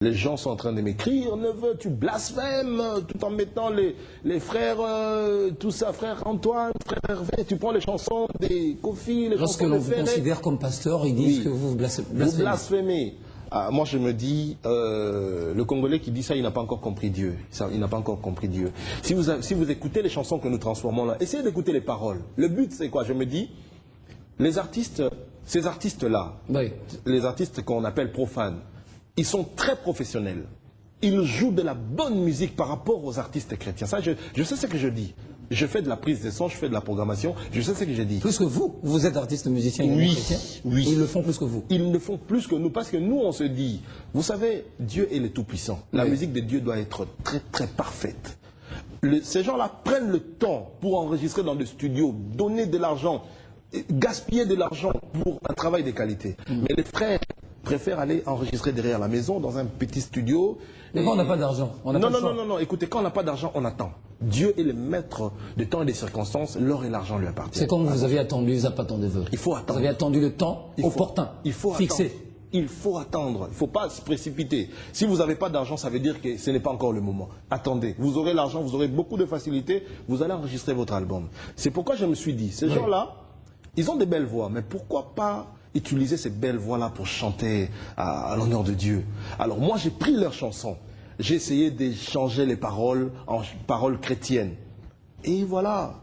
Les gens sont en train de m'écrire, neveu, tu blasphèmes, tout en mettant les frères, tout ça, frère Antoine, frère Hervé, tu prends les chansons des Kofi, les Lorsque chansons l'on de vous Ferré. considère comme pasteur, ils disent Oui. que vous blasphémez. Vous blasphémez. Ah, moi je me dis, le Congolais qui dit ça, il n'a pas encore compris Dieu. Il n'a pas encore compris Dieu. Si vous écoutez les chansons que nous transformons là, essayez d'écouter les paroles. Le but c'est quoi? Je me dis, les artistes, ces artistes-là, Oui. les artistes qu'on appelle profanes, ils sont très professionnels. Ils jouent de la bonne musique par rapport aux artistes chrétiens. Ça, je sais ce que je dis. Je fais de la prise de son, je fais de la programmation, je sais ce que je dis. Plus que vous? Vous êtes artiste musicien et chrétien? Oui. Ils le font plus que vous? Ils le font plus que nous parce que nous, on se dit, vous savez, Dieu est le Tout-Puissant. La musique de Dieu doit être très, très parfaite. Ces gens-là prennent le temps pour enregistrer dans le studio, donner de l'argent, gaspiller de l'argent pour un travail de qualité. Mais les frères préfèrent aller enregistrer derrière la maison, dans un petit studio. Mais quand on n'a pas d'argent, on n'a pas de choix. Non, écoutez, quand on n'a pas d'argent, on attend. Dieu est le maître du temps et des circonstances, l'or et l'argent lui appartiennent. C'est comme vous avez attendu Zapata de vœux. Il faut attendre. Vous avez attendu le temps opportun, fixé. Attendre. Il faut attendre, il ne faut pas se précipiter. Si vous n'avez pas d'argent, ça veut dire que ce n'est pas encore le moment. Attendez, vous aurez l'argent, vous aurez beaucoup de facilité, vous allez enregistrer votre album. C'est pourquoi je me suis dit, ces gens-là, ils ont des belles voix, mais pourquoi pas utiliser ces belles voix-là pour chanter à l'honneur de Dieu? Alors moi, j'ai pris leurs chansons, j'ai essayé de changer les paroles en paroles chrétiennes. Et voilà.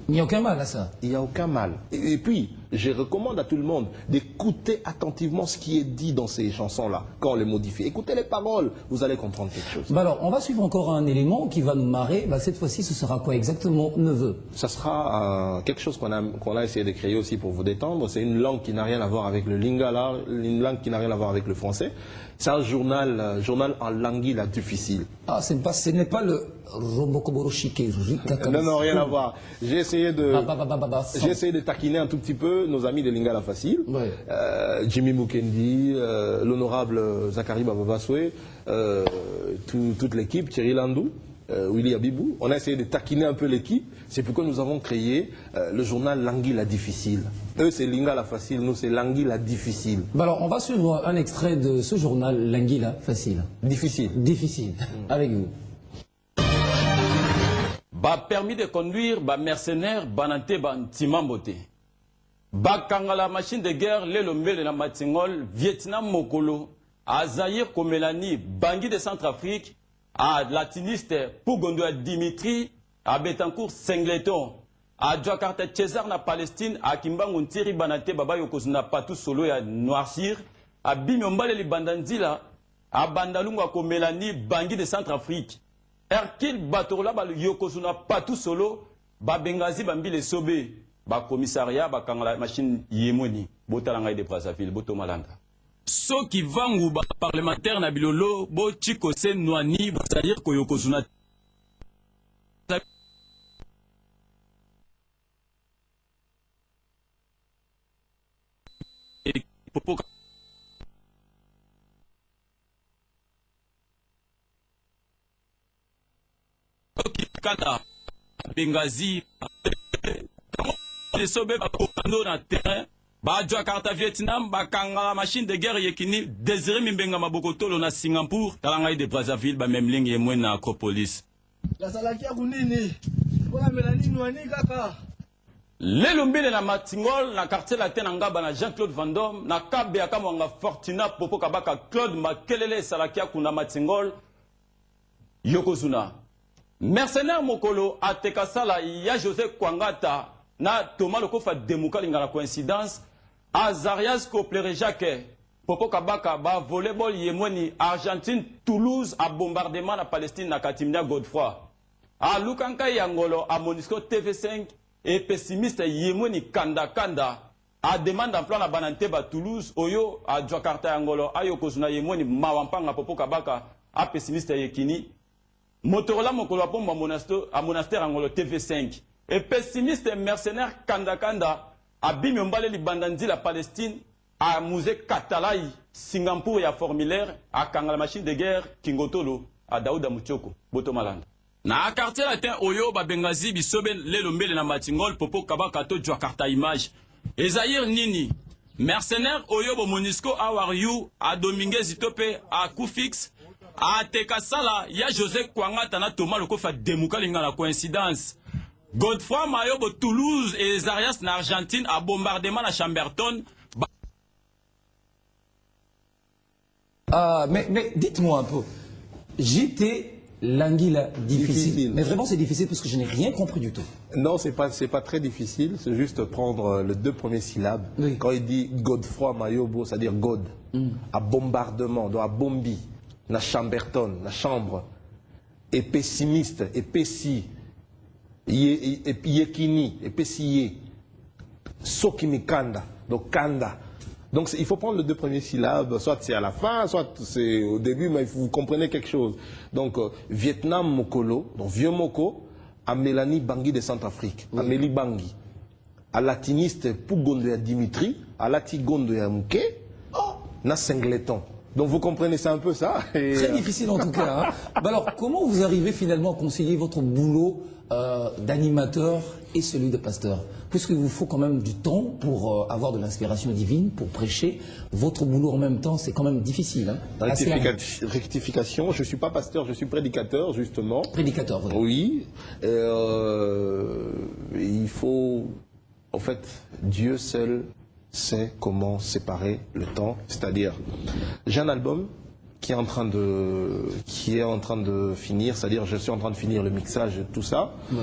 Il n'y a aucun mal à ça. Il n'y a aucun mal. Et puis, je recommande à tout le monde d'écouter attentivement ce qui est dit dans ces chansons-là, quand on les modifie. Écoutez les paroles, vous allez comprendre quelque chose. Bah alors, on va suivre encore un élément qui va nous marrer. Bah, cette fois-ci, ce sera quoi exactement, neveu? Ça sera quelque chose qu'on a essayé de créer aussi pour vous détendre. C'est une langue qui n'a rien à voir avec le lingala, une langue qui n'a rien à voir avec le français. C'est un journal en lingala difficile. Ah, ce n'est pas le Robokoboro Shike. Non, rien à voir. J'ai essayé de taquiner un tout petit peu nos amis de Lingala Facile. Ouais. Jimmy Mukendi, l'honorable Zachary Bababaswe, toute l'équipe, Thierry Landou, Willy Abibou. On a essayé de taquiner un peu l'équipe. C'est pourquoi nous avons créé le journal Lingala Difficile. Eux, c'est Lingala Facile, nous, c'est Lingala Difficile. Bah alors, on va suivre un extrait de ce journal Lingala Facile. Difficile. Difficile. Avec vous. Ba permis de conduire, ba mercenaire, banante, ba ntimambote. Ba kangala machine de guerre, le lombele na matingol, Vietnam mokolo, a Zaïre Komelani, Bangui de Centrafrique, à latiniste Pougondoa Dimitri, à Betancourt Singleton, à Jakarta César na Palestine, à Kimbangu Ntiri Banate Baba Yokozuna Patou Solo ya Noircir, à Bimyombale Libandanzila, à Bandalunga Komelani, Bangui de Centrafrique. Erkil Batorola ba Yokozuna Patou Solo, ba Bengazi Bambile Sobe, ba commissariat, ba Kangala machine Yemoni, Botalangaï de Brazzaville, Botomalanda. Ceux qui vont ba parlementaire na bilolo, bo chiko sen noani, c'est-à-dire que Yokozuna. Kata Bengazi les sobe ba komando na terrain ba Jakarta Vietnam ba kanga machine de guerre yekini Désiré Mimbenga Mabokotolo na Singapour talangai de Brazzaville ba même ligne yemwe na Acropolis la salakia kunini bona melani nwani kaka lelo mbele na Matingol na quartier latin ngaba na Jean-Claude Van Damme na kabe akamwanga Fortuna popo kabaka Claude Makelele salakia kuna Matingol Yokozuna mercenaire mokolo atekasala ya José Kwangata na Thomas Lokofa Demukali ngala coïncidence Azarias Koplere Jacques popo kabaka ba volleyball yemweni Argentine Toulouse a bombardement na Palestine na Katimia Godefroy a Lukanka Yangolo a Monisco TV5 et pessimiste yemweni Kanda Kanda a demande d'emploi na Banante ba Toulouse oyo a Jakarta Yangolo ayokozuna yemweni mawampanga popo kabaka a pessimiste yekini Motorola Mokolo Pomba à monastère Angolo TV5. Et pessimiste et mercenaire Kanda Kanda a Bimyombale Libandandi la Palestine à musée Katalai, Singapour et à formulaire à Kangala machine de guerre Kingotolo à Daouda Mutioko, Botomalanda. Na quartier latin Oyo Babengazi Bisoben Lelombele na Matingol Popo Kabakato Jakarta image. Et Zahir Nini mercenaire Oyobo Monisco Awaryu, à Dominguez Itope, à Koufix, à Tekasala, il y a José Kwanga Tana Thomas Lokofa Demouka Linga la coïncidence. Godefroy Mayobo Toulouse et les Arias en Argentine à bombardement à Chamberton. Mais dites-moi un peu, j'étais l'anguille difficile. Mais vraiment c'est difficile parce que je n'ai rien compris du tout. Non, c'est pas très difficile, c'est juste prendre les deux premières syllabes. Oui. Quand il dit Godefroy Mayobo, c'est-à-dire God, à bombardement, donc à bombi, na Chamberton, na chambre, et pessimiste, et pessi, yekini, et pessiye, sokimikanda, donc kanda. Donc il faut prendre les deux premières syllabes, soit c'est à la fin, soit c'est au début, mais vous comprenez quelque chose. Donc Vietnam Mokolo, donc Vieux Moko, à Mélanie Bangui de Centrafrique, à Mélie Bangui, à latiniste Pougondo ya Dimitri, à Latigondo ya Mouké, na Singleton. Donc vous comprenez ça un peu ça Très difficile en tout cas. Hein. Bah alors comment vous arrivez finalement à concilier votre boulot d'animateur et celui de pasteur? Puisqu'il vous faut quand même du temps pour avoir de l'inspiration divine, pour prêcher, votre boulot en même temps, c'est quand même difficile. Hein. Rectification, je ne suis pas pasteur, je suis prédicateur justement. Prédicateur, voilà. Oui. Il faut, en fait, Dieu seul sait comment séparer le temps. C'est-à-dire, j'ai un album qui est en train de finir, c'est-à-dire je suis en train de finir le mixage et tout ça. Ouais.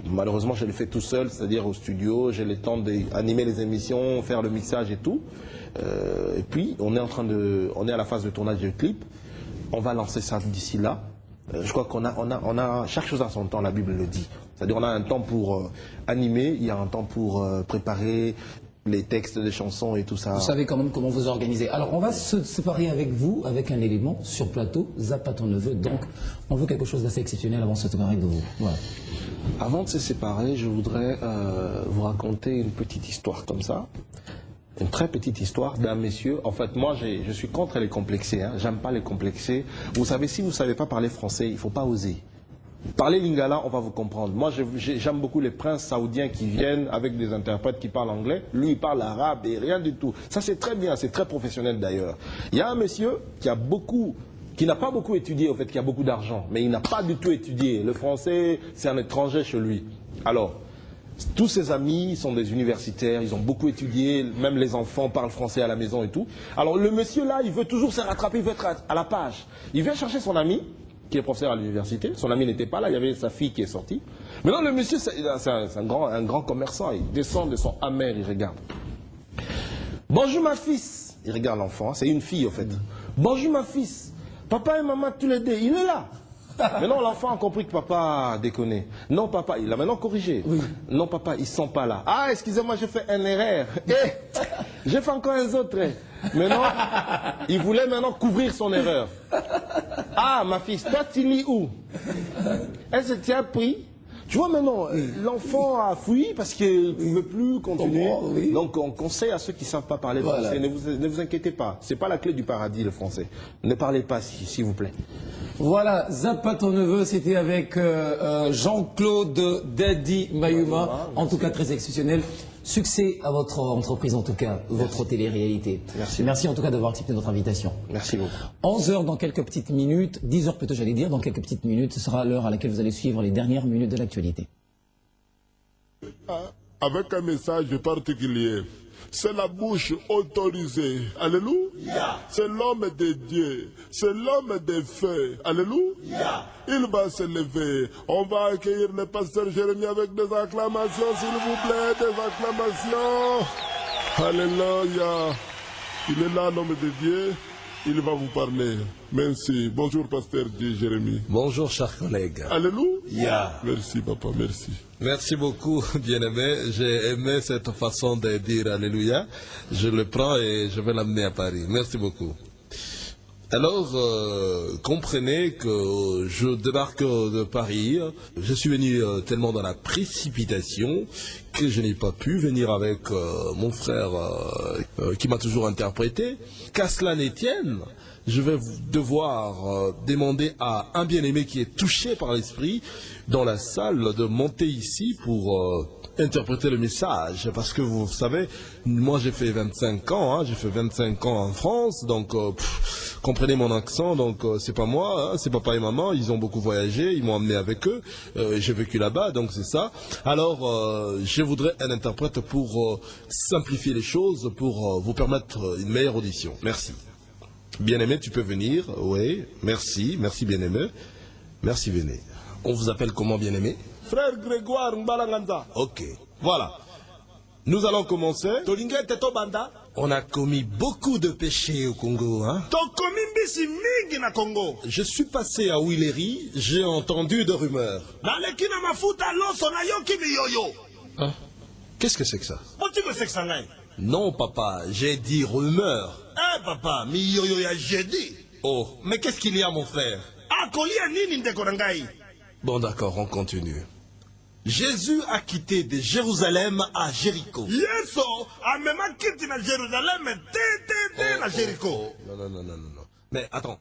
Malheureusement, je le fais tout seul, c'est-à-dire au studio, j'ai le temps d'animer les émissions, faire le mixage et tout. Et puis, on est à la phase de tournage du clip. On va lancer ça d'ici là. Je crois qu'on a chaque chose à son temps, la Bible le dit. C'est-à-dire on a un temps pour animer, il y a un temps pour préparer les textes des chansons et tout ça. Vous savez quand même comment vous organisez. Alors on va se séparer avec vous, avec un élément sur plateau, Zappa ton neveu. Donc on veut quelque chose d'assez exceptionnel avant de se séparer de vous. Voilà. Avant de se séparer, je voudrais vous raconter une petite histoire comme ça. Une très petite histoire d'un monsieur. En fait, moi, je suis contre les complexés. Hein. J'aime pas les complexés. Vous savez, si vous ne savez pas parler français, il ne faut pas oser. Parlez lingala, on va vous comprendre. Moi, j'aime beaucoup les princes saoudiens qui viennent avec des interprètes qui parlent anglais. Lui, il parle arabe et rien du tout. Ça, c'est très bien, c'est très professionnel d'ailleurs. Il y a un monsieur qui n'a pas beaucoup étudié, en fait, qui a beaucoup d'argent, mais il n'a pas du tout étudié. Le français, c'est un étranger chez lui. Alors, tous ses amis sont des universitaires, ils ont beaucoup étudié, même les enfants parlent français à la maison et tout. Alors, le monsieur là, il veut toujours se rattraper, il veut être à la page. Il vient chercher son ami, qui est professeur à l'université. Son ami n'était pas là, il y avait sa fille qui est sortie. Maintenant, le monsieur, c'est un grand commerçant. Il descend de son Hammer, il regarde. Bonjour ma fils. Il regarde l'enfant, c'est une fille en fait. Bonjour ma fils. Papa et maman, tous les deux, il est là. Maintenant, l'enfant a compris que papa déconnait. Non, papa, il a maintenant corrigé. Oui. Non, papa, ils ne sont pas là. Ah, excusez-moi, j'ai fait un erreur. J'ai fait encore un autre. Maintenant, il voulait maintenant couvrir son erreur. Ah, ma fille, toi, tu lis où? Elle se tient pris. Tu vois maintenant, l'enfant a fui parce qu'il ne veut plus continuer. Oui. Donc on conseille à ceux qui ne savent pas parler français, ne vous inquiétez pas. Ce n'est pas la clé du paradis, le français. Ne parlez pas, s'il vous plaît. Voilà, Zappa ton neveu, c'était avec Jean-Claude Daddy Mayuma. En tout cas, très exceptionnel. Succès à votre entreprise, en tout cas, votre télé-réalité. Merci. Merci en tout cas d'avoir accepté notre invitation. Merci beaucoup. 11h dans quelques petites minutes, 10h plutôt j'allais dire, dans quelques petites minutes, ce sera l'heure à laquelle vous allez suivre les dernières minutes de l'actualité. Avec un message particulier. C'est la bouche autorisée. Alléluia. C'est l'homme de Dieu. C'est l'homme de feu. Alléluia. Il va se lever. On va accueillir le pasteur Jérémie avec des acclamations, s'il vous plaît, des acclamations. Alléluia. Il est là, l'homme de Dieu. Il va vous parler. Merci. Bonjour, pasteur Jérémie. Bonjour, chers collègues. Alléluia. Merci, papa, merci. Merci beaucoup, bien-aimé. J'ai aimé cette façon de dire Alléluia. Je le prends et je vais l'amener à Paris. Merci beaucoup. Alors, comprenez que je débarque de Paris. Je suis venu tellement dans la précipitation que je n'ai pas pu venir avec mon frère qui m'a toujours interprété. Qu'à cela n'étienne, je vais devoir demander à un bien-aimé qui est touché par l'esprit dans la salle de monter ici pour interpréter le message. Parce que vous savez, moi j'ai fait 25 ans, j'ai fait 25 ans en France, donc comprenez mon accent, donc c'est pas moi, c'est papa et maman, ils ont beaucoup voyagé, ils m'ont emmené avec eux, j'ai vécu là-bas, donc c'est ça. Alors je voudrais un interprète pour simplifier les choses, pour vous permettre une meilleure audition. Merci. Bien-aimé, tu peux venir, oui, merci, merci bien-aimé, merci venez. On vous appelle comment bien-aimé? Frère Grégoire Mbalanganza. Ok, voilà. Nous allons commencer. On a commis beaucoup de péchés au Congo, hein? Je suis passé à Willery, j'ai entendu de rumeurs. Hein? Qu'est-ce que c'est que ça? Non, papa, j'ai dit rumeurs. Eh, papa, miyoyo ya jeudi. Oh, mais qu'est-ce qu'il y a, mon frère? Bon, d'accord, on continue. Jésus a quitté de Jérusalem à Jéricho. Yeso, amema kiti na Jérusalem, na Jéricho. Non. Mais attends,